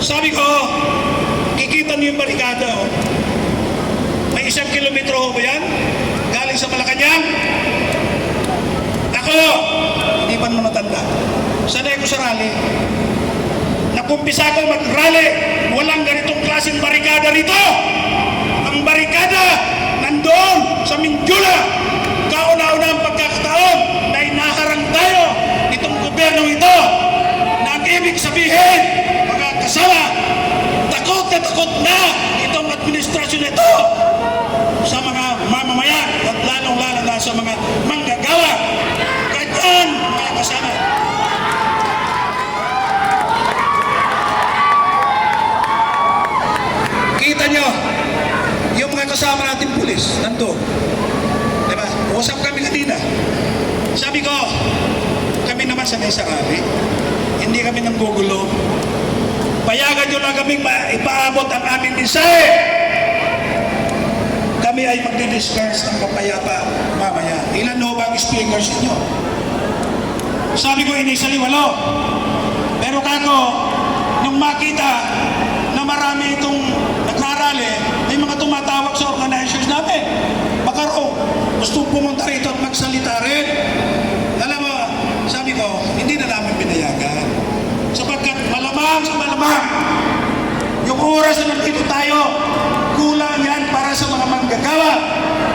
Sabi ko, kikita niyo yung barikada, oh. May 1 kilometro ho ba yan? Galing sa Malacanang. Ako, hindi pa naman matanda. Sanay ko sa rally. Nakumpisa ko mag-rally. Walang ganitong klaseng barikada rito. Ang barikada nandoon sa Mindula. Kauna-una ang pagkakataon na inaharang tayo itong gobyerno ito. Na ang ibig sabihin, mga kasama, takot na itong administrasyon ito sa mga mamamayan at lalong-lalo na sa mga manggagawa. Ganyan, mga kasama. Kita nyo, yung mga kasama natin pulis, nandun. Diba? Usap kami kanina. Sabi ko, kami naman sanay sa rally. Hindi kami nang gugulo. Payagan nyo lang kaming ipaabot ang aming mensahe. Kami ay magdi-discuss ng papayapa mamaya. Ilan ho ba ang speakers ninyo? Sabi ko, initially 8. Pero kako, nung makita na marami itong nagrarally, may mga tumatawag sa organizers namin. Baka raw, gusto pumunta rito at magsalita rin. Alam mo, sabi ko, hindi na namin pinayagan. Sapagkat malamang sa malamang, yung oras na nandito tayo, kulang yan para sa mga manggagawa.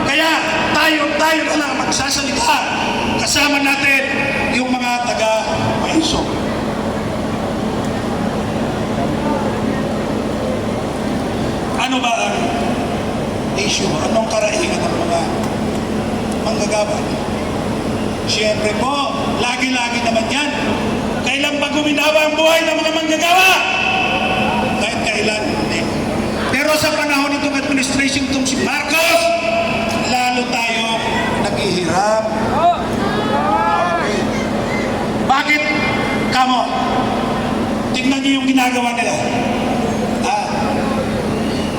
Kaya tayo na lang magsasalita. Kasama natin yung mga taga-Maiso. Ano ba ang issue? Anong karaihan ng mga manggagawa? Siyempre po, lagi-lagi naman yan. Kailan ba guminawa ang buhay ng mga manggagawa? Kahit kailan, hindi. Pero sa panahon nitong administration itong si Marcos, lalo tayo naghihirap. Okay. Bakit? Kamo, tignan niyo yung ginagawa nila.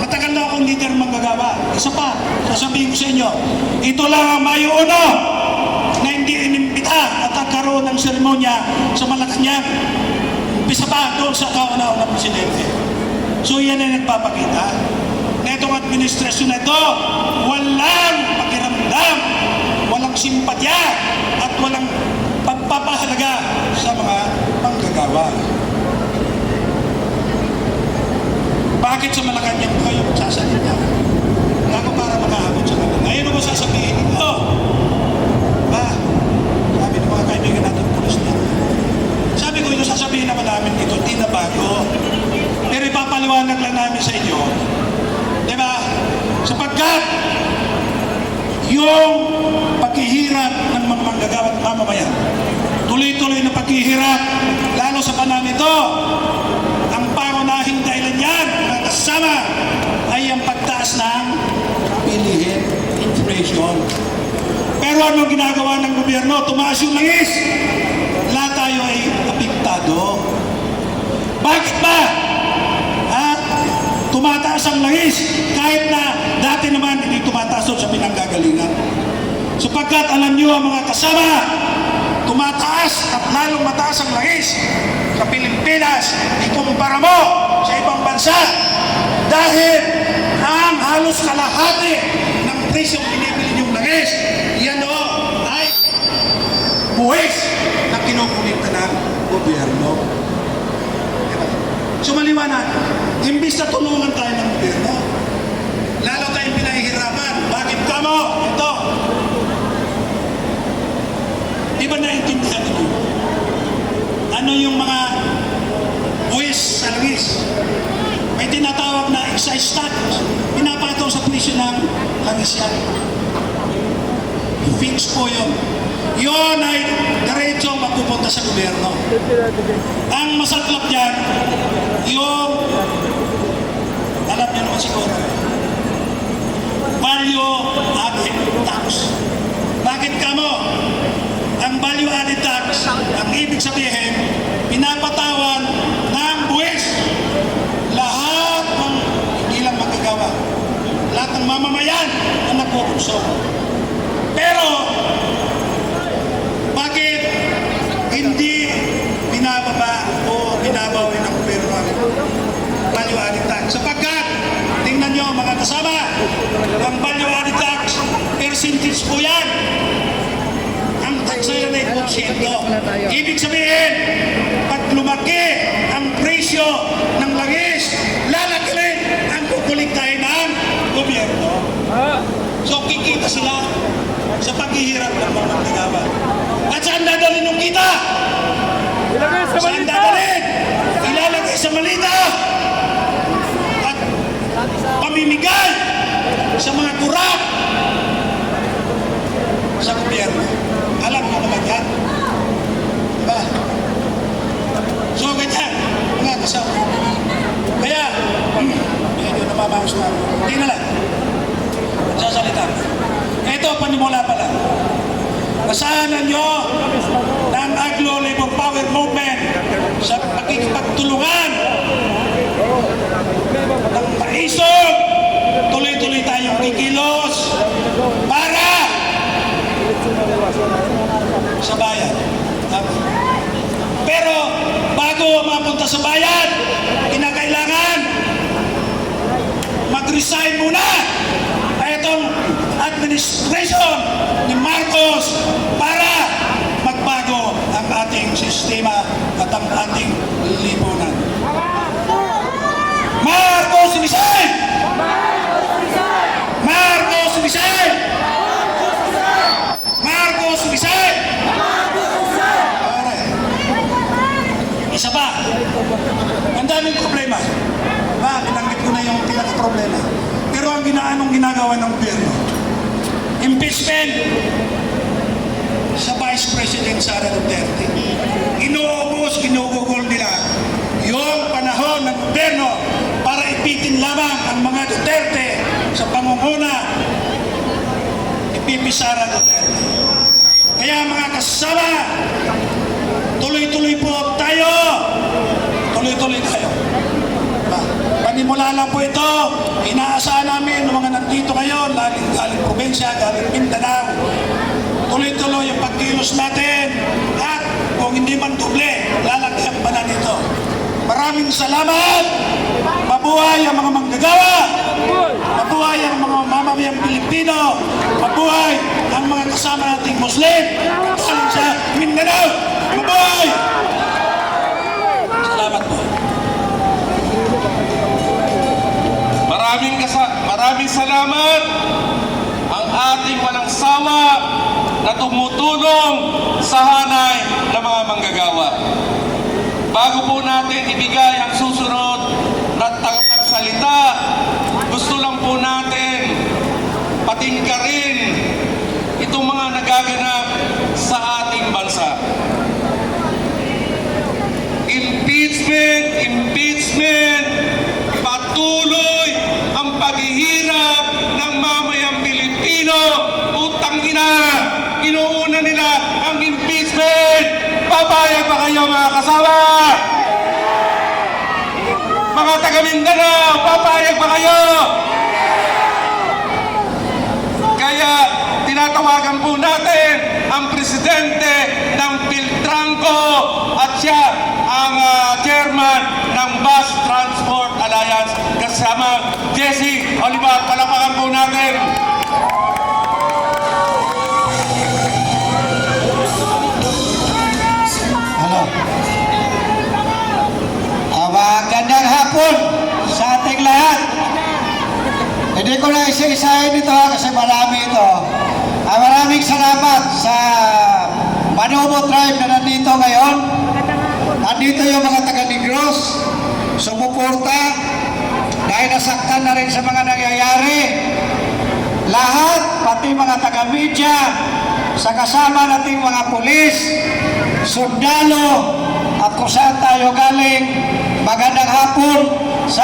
Matagal na akong leader manggagawa. Isa pa, sasabihin ko sa inyo, ito lang ang Mayo 1 na hindi inimbita at nagkaroon ng seremonya sa Malacanang. Umpisa pa doon sa kauna-una presidente. So yan ay nagpapakita na itong administrasyon na ito, walang pakiramdam, walang simpatya, at walang pagpapahalaga sa mga manggagawa. Bakit sa Malacanang kayo magsasalita? Ako para makaabot sa kanila. Ngayon mo sasabihin nito, sabi ng mga kaibigan natin pulis na. Sabi ko, ito sasabihin naman namin ito, hindi na bago. Pero ipapaliwanag lang namin sa inyo. Diba? Sapagkat yung paghihirap ng mga manggagawa at mamamayan, tuloy-tuloy na paghihirap, lalo sa panahon ito, ang pangunahing dahilan yan, mga kasama, ay ang pagtaas ng bilihin, inflation. Pero ano ginagawa ng gobyerno? Tumaas yung langis. Lahat tayo ay apektado. Bakit ba? Tumataas ang langis kahit na dati naman hindi tumataas doon sa pinanggagalingan. Sapagkat alam niyo ang mga kasama, tumataas at lalong mataas ang langis sa Pilipinas. Ikumpara mo sa ibang bansa dahil ang halos kalahati ng presyong binibili yung langis, yan o ay buwis na kinukulitan ng gobyerno. So maliwanag, imbis na tulungan tayo ng gobyerno, lalo tayong pinahihirapan. Bakit ka mo? Ito. Di ba naiintindihan nyo? Ano yung mga buwis sa langis? May tinatawag na excise tax. Pinapataw sa presyo ng langis yan. Fix po yun. Yun ay diretso mapupunta sa gobyerno. Ang masaklap dyan, yung, alam nyo naman siguro, value added tax. Bakit ka mo? Ang value added tax, ang ibig sabihin, pinapatawan ng buwis lahat ng hindi lang magagawa. Lahat ng mamamayan na nagkukunsong. Pero, bakit hindi binababa o binabawi ng gobyerno Sapagkat, tingnan nyo mga kasama, ang value added tax, percentage po yan. Ang tax na yan ay porsyento. Ibig sabihin, pag lumaki ang presyo ng langis, lalaki rin ang kukuliktahin ng gobyerno. So kikita sila sa paghihirap ng mga manggagawa. At saan dadalhin yung kita? Saan dadalhin? Ilalagay sa malita at pamimigay sa mga kurap sa gobyerno. Alam mo naman yan. Diba? So ganyan, mga kasama. Kaya, medyo napamahos na. Hindi na lang. Sasalita. Ito, panimula pa lang. Kasahanan nyo ng Aglo Labor Power Movement sa pakikipagtulungan ng maisog. Tuloy-tuloy tayong kikilos para sa bayan. Pero bago mapunta sa bayan, kinakailangan mag-resign muna itong administration ni Marcos para magbago ang ating sistema at ang ating lipunan. Marcos resign! Marcos resign! Marcos resign! Isa pa, ang daming problema. Binanggit ko na yung pinaka-problema. Pero ang anong ginagawa ng gobyerno? Impeachment sa Vice President Sara Duterte. Inuubos, ginugugol nila yung panahon ng gobyerno para ipitin lamang ang mga Duterte sa pangunguna ni Pipi Sara Duterte. Kaya mga kasama, tuloy-tuloy po tayo. Tuloy-tuloy tayo. Panimula lang po ito. Inaasahan namin ng mga nandito ngayon, galing probinsya, galing Mindanao. Tuloy-tuloy yung pagkilos natin. At kung hindi man doble, lalagyan pa na nito. Maraming salamat. Mabuhay ang mga manggagawa. Mabuhay ang mga mamamayang Pilipino. Mabuhay ang mga kasama nating Muslim. Galing sa Mindanao. Mabuhay! Salamat po. Maraming salamat ang ating walang sawa na tumutulong sa hanay ng mga manggagawa. Bago po natin ibigay ang susunod na tagapagsalita, gusto lang po natin patingkarin itong mga nagaganap sa ating bansa. Impeachment, impeachment, patuloy ang paghihirap ng mamayang Pilipino. Utang ina, inuuna nila ang impeachment. Papayag ba kayo mga kasama? Mga taga Mindanao, papayag ba kayo? Kaya tinatawagan po natin ang presidente ng Piltrangco at siya ang chairman ng Bus Transport Alliance kasama Jesse Olivar. Palakpakan po natin. Hello. Magandang hapon sa ating lahat. Hindi ko na isa-isahin ito kasi marami ito. Maraming salamat sa Manobo Tribe na nandito ngayon. Nandito yung mga taga-Negros, sumuporta, dahil nasaktan na rin sa mga nangyayari. Lahat, pati mga taga-media, sa kasama nating mga pulis, sundalo, at kung saan tayo galing, magandang hapon.